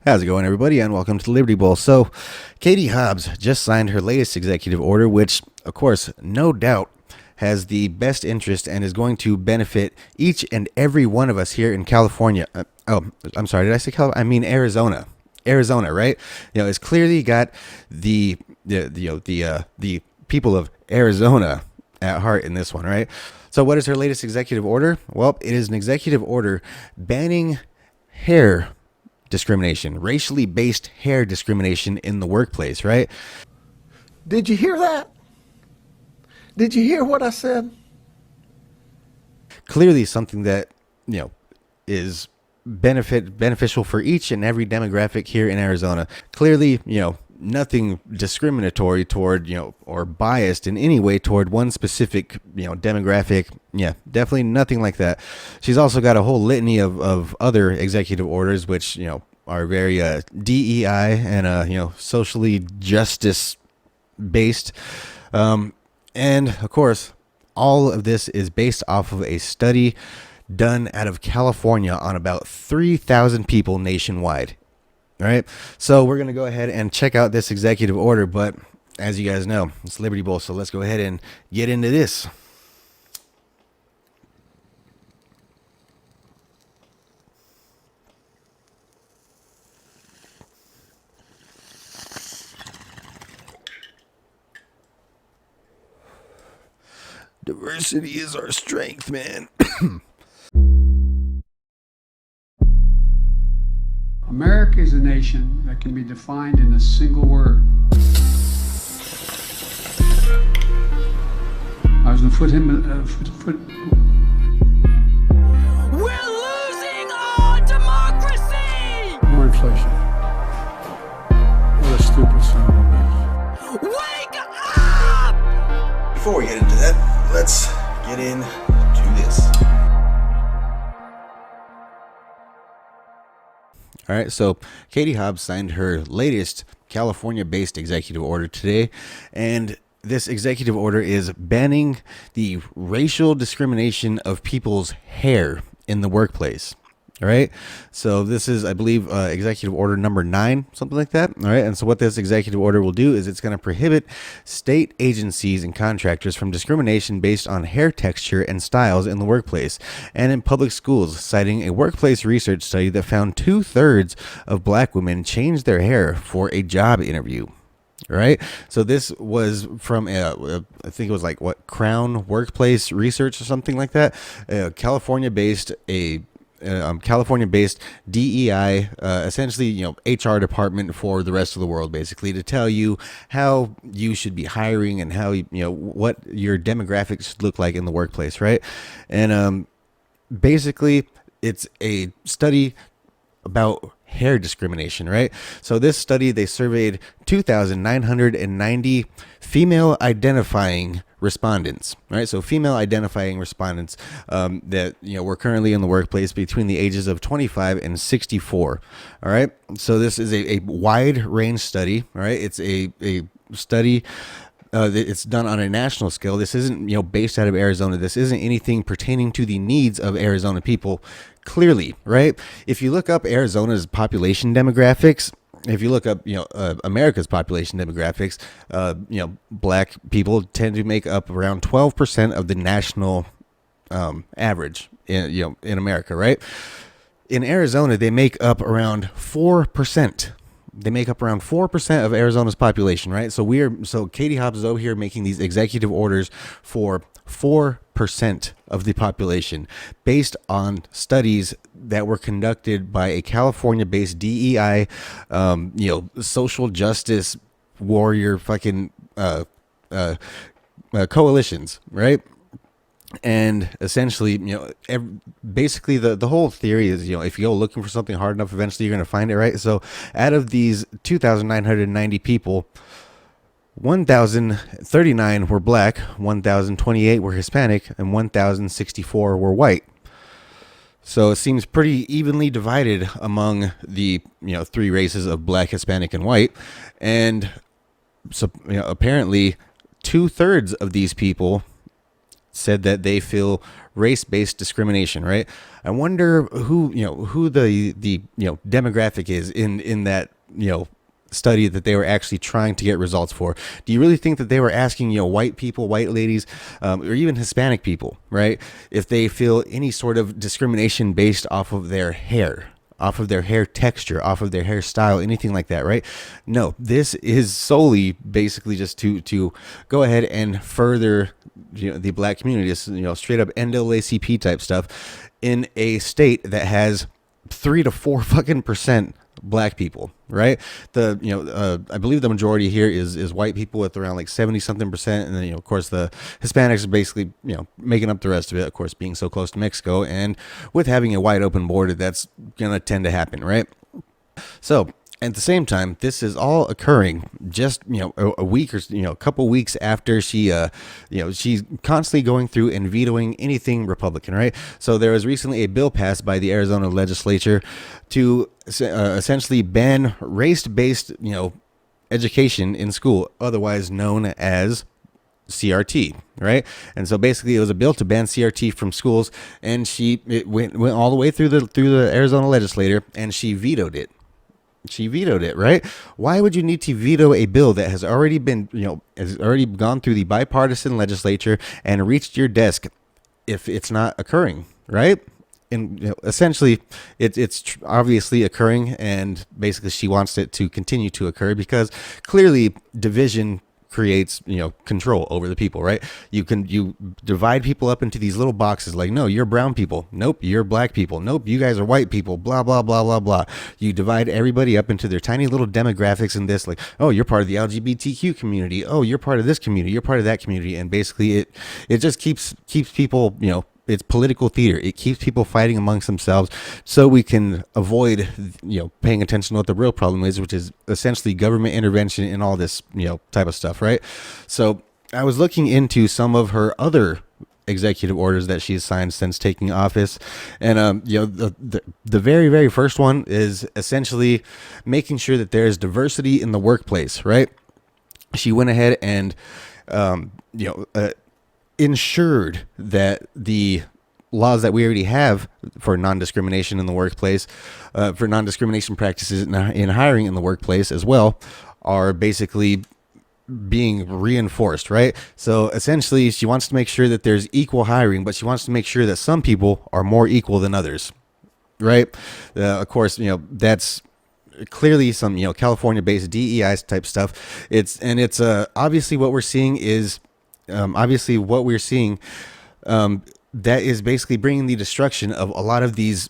How's it going, everybody, and welcome to the Liberty Bowl. So, Katie Hobbs just signed her latest executive order, which, of course, no doubt has the best interest and is going to benefit each and every one of us here in California. I'm sorry, did I say California? I mean Arizona. Arizona, right? It's clearly got the people of Arizona at heart in this one, right? So, what is her latest executive order? Well, it is an executive order banning hair discrimination, racially based hair discrimination in the workplace, right? Did you hear that? Did you hear what I said? Clearly something that, is beneficial for each and every demographic here in Arizona. Clearly, nothing discriminatory toward, or biased in any way toward one specific, demographic. Yeah, definitely nothing like that. She's also got a whole litany of other executive orders, which, are very DEI and, socially justice based. And of course, all of this is based off of a study done out of California on about 3,000 people nationwide. All right, so we're going to go ahead and check out this executive order, but as you guys know, it's Liberty Bowl, so let's go ahead and get into this. Diversity is our strength, man. America is a nation that can be defined in a single word. I was going to put him. We're losing our democracy! More inflation. What a stupid son of a bitch. Wake up! Before we get into that, let's get into this. All right, so Katie Hobbs signed her latest California-based executive order today, and this executive order is banning the racial discrimination of people's hair in the workplace. All right, so this is, I believe, executive order number 9, something like that. All right, and so what this executive order will do is it's going to prohibit state agencies and contractors from discrimination based on hair texture and styles in the workplace and in public schools, citing a workplace research study that found 2/3 of black women changed their hair for a job interview. All right, so this was from I think it was like Crown Workplace Research or something like that, California-based DEI, essentially, HR department for the rest of the world, basically, to tell you how you should be hiring and how, what your demographics should look like in the workplace, right? And basically, it's a study about hair discrimination, right? So this study, they surveyed 2,990 female identifying respondents, right? So female identifying respondents that were currently in the workplace between the ages of 25 and 64. All right, so this is a wide range study. All right, it's a study. It's done on a national scale. This isn't based out of Arizona. This isn't anything pertaining to the needs of Arizona people. Clearly, right? If you look up Arizona's population demographics, if you look up, America's population demographics, black people tend to make up around 12% of the national average in America, right? In Arizona, they make up around 4%. They make up around 4% of Arizona's population, right? So Katie Hobbs is over here making these executive orders for 4% of the population based on studies that were conducted by a California-based DEI, social justice warrior fucking coalitions, right? And essentially, basically the whole theory is, if you go looking for something hard enough, eventually you're going to find it, right? So out of these 2,990 people, 1,039 were black, 1,028 were Hispanic, and 1,064 were white. So it seems pretty evenly divided among the, three races of black, Hispanic, and white. And so, apparently 2/3 of these people said that they feel race-based discrimination, right? I wonder who the demographic is in that study that they were actually trying to get results for. Do you really think that they were asking white people, white ladies, or even Hispanic people, right, if they feel any sort of discrimination based off of their hair, off of their hair texture, off of their hairstyle, anything like that, right? No, this is solely basically just to go ahead and further the black community, straight up NAACP type stuff in a state that has 3 to 4 fucking % black people, right? I believe the majority here is white people with around like 70 something %, and then of course the Hispanics are basically making up the rest of it, of course being so close to Mexico, and with having a wide open border, that's gonna tend to happen, right? So at the same time, this is all occurring just a week or a couple weeks after she's constantly going through and vetoing anything Republican, right? So there was recently a bill passed by the Arizona legislature to essentially ban race-based education in school, otherwise known as CRT, right? And so basically it was a bill to ban CRT from schools, and it went all the way through the Arizona legislature, and she vetoed it. She vetoed it, right? Why would you need to veto a bill that has already been, has already gone through the bipartisan legislature and reached your desk if it's not occurring, right? And essentially, it's obviously occurring, and basically she wants it to continue to occur because clearly division creates control over the people, right? You divide people up into these little boxes, like, no, you're brown people, nope, you're black people, nope, you guys are white people, blah blah blah blah blah. You divide everybody up into their tiny little demographics, and this, like, oh, you're part of the LGBTQ community, oh, you're part of this community, you're part of that community, and basically it just keeps people, it's political theater. It keeps people fighting amongst themselves, so we can avoid, paying attention to what the real problem is, which is essentially government intervention and all this, type of stuff, right? So I was looking into some of her other executive orders that she's signed since taking office, and the very, very first one is essentially making sure that there is diversity in the workplace, right? She went ahead and ensured that the laws that we already have for non-discrimination in the workplace, for non-discrimination practices in hiring in the workplace as well, are basically being reinforced, right? So essentially, she wants to make sure that there's equal hiring, but she wants to make sure that some people are more equal than others, right? Of course, that's clearly some California-based DEI type stuff. It's obviously what we're seeing is. That is basically bringing the destruction of a lot of these,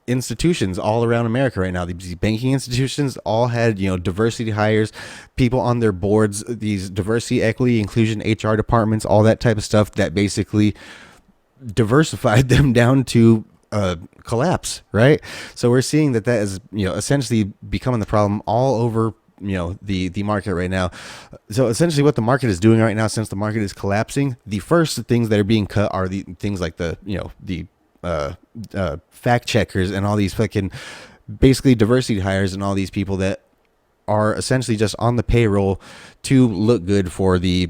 institutions all around America right now. These banking institutions all had, diversity hires, people on their boards, these diversity, equity, inclusion, HR departments, all that type of stuff that basically diversified them down to collapse, right? So we're seeing that is, essentially becoming the problem all over the market right now. So essentially what the market is doing right now, since the market is collapsing, the first things that are being cut are the things like the fact checkers and all these fucking basically diversity hires and all these people that are essentially just on the payroll to look good for the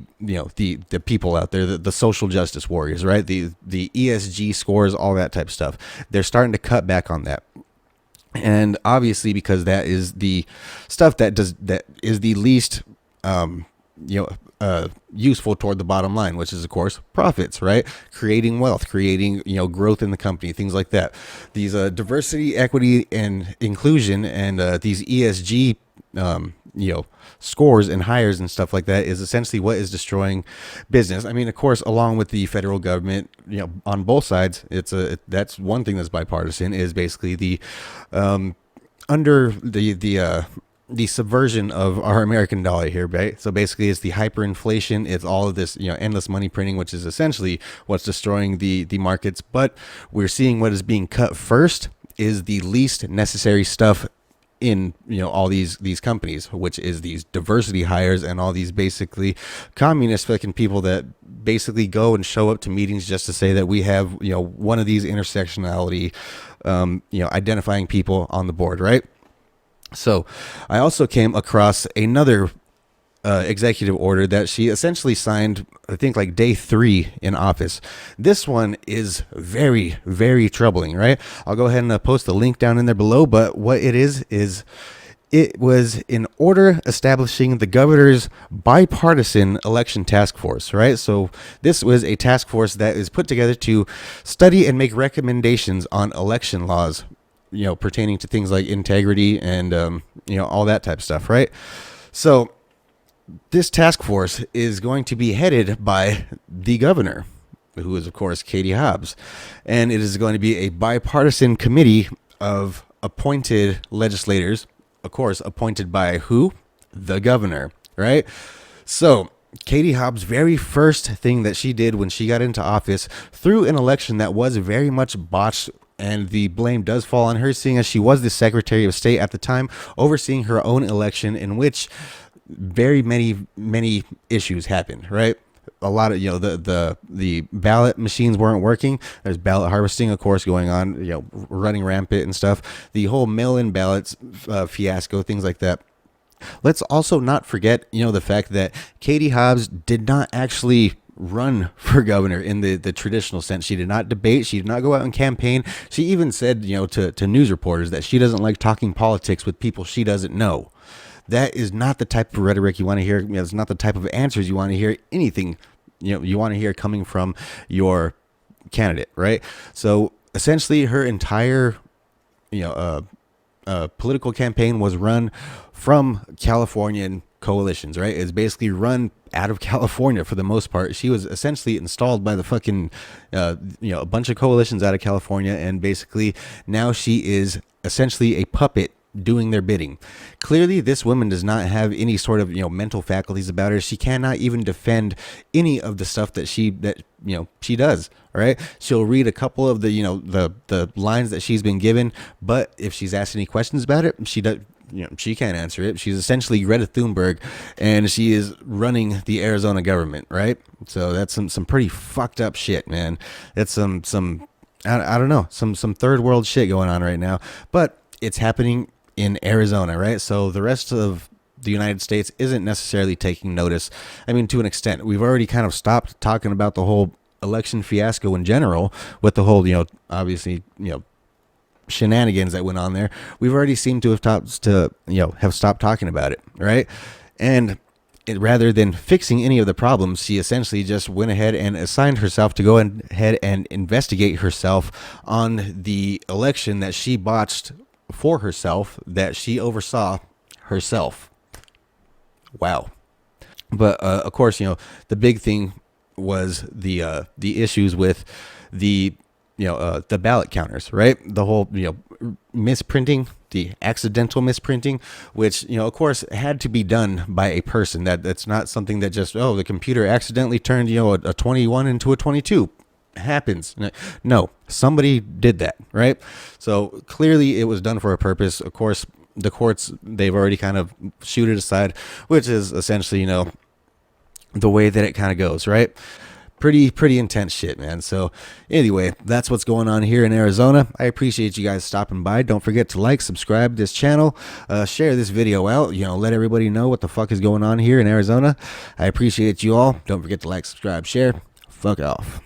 people out there, the social justice warriors, right? The ESG scores, all that type of stuff. They're starting to cut back on that. And obviously, because that is the stuff that is the least, useful toward the bottom line, which is of course profits, right? Creating wealth, creating growth in the company, things like that. These diversity, equity, and inclusion, and these ESG, scores and hires and stuff like that is essentially what is destroying business. I mean, of course, along with the federal government, on both sides, that's one thing that's bipartisan, is basically the under the subversion of our American dollar here, right? So basically it's the hyperinflation, it's all of this, endless money printing, which is essentially what's destroying the markets. But we're seeing what is being cut first is the least necessary stuff in all these companies, which is these diversity hires and all these basically communist fucking people that basically go and show up to meetings just to say that we have one of these intersectionality identifying people on the board, right? So I also came across another executive order that she essentially signed, I think, like day 3 in office. This one is very, very troubling, right? I'll go ahead and post the link down in there below. But what it is it was an order establishing the governor's bipartisan election task force, right? So this was a task force that is put together to study and make recommendations on election laws, pertaining to things like integrity and, all that type of stuff, right? So this task force is going to be headed by the governor, who is, of course, Katie Hobbs. And it is going to be a bipartisan committee of appointed legislators, of course, appointed by who? The governor, right? So Katie Hobbs' very first thing that she did when she got into office through an election that was very much botched, and the blame does fall on her, seeing as she was the Secretary of State at the time, overseeing her own election, in which very many issues happened, right? A lot of, the ballot machines weren't working. There's ballot harvesting, of course, going on, running rampant and stuff. The whole mail-in ballots fiasco, things like that. Let's also not forget, the fact that Katie Hobbs did not actually run for governor in the traditional sense. She did not debate. She did not go out and campaign. She even said, to news reporters that she doesn't like talking politics with people she doesn't know. That is not the type of rhetoric you want to hear. It's not the type of answers you want to hear. Anything, you want to hear coming from your candidate, right? So essentially, her entire, political campaign was run from Californian coalitions, right? It's basically run out of California for the most part. She was essentially installed by the fucking, a bunch of coalitions out of California, and basically now she is essentially a puppet doing their bidding. Clearly, this woman does not have any sort of mental faculties about her. She cannot even defend any of the stuff that she does. Right? She'll read a couple of the the lines that she's been given, but if she's asked any questions about it, she does. She can't answer it. She's essentially Greta Thunberg, and she is running the Arizona government, right? So that's some pretty fucked up shit, man. That's some I don't know, some third world shit going on right now, but it's happening in Arizona, right? So the rest of the United States isn't necessarily taking notice. I mean, to an extent, we've already kind of stopped talking about the whole election fiasco in general with the whole, obviously, shenanigans that went on there. We've already seemed to have stopped talking about it, right? And rather than fixing any of the problems, she essentially just went ahead and assigned herself to go ahead and investigate herself on the election that she botched for herself, that she oversaw herself. Wow. But of course, the big thing was the issues with the the ballot counters, right? The whole misprinting, the accidental misprinting, which of course had to be done by a person. That's not something that just the computer accidentally turned a 21 into a 22. Happens. No, somebody did that, right? So clearly it was done for a purpose. Of course, the courts, they've already kind of shoot it aside, which is essentially the way that it kind of goes, right? Pretty intense shit, man. So anyway, that's what's going on here in Arizona. I appreciate you guys stopping by. Don't forget to like, subscribe to this channel, share this video out, let everybody know what the fuck is going on here in Arizona. I appreciate you all. Don't forget to like, subscribe, share. Fuck off.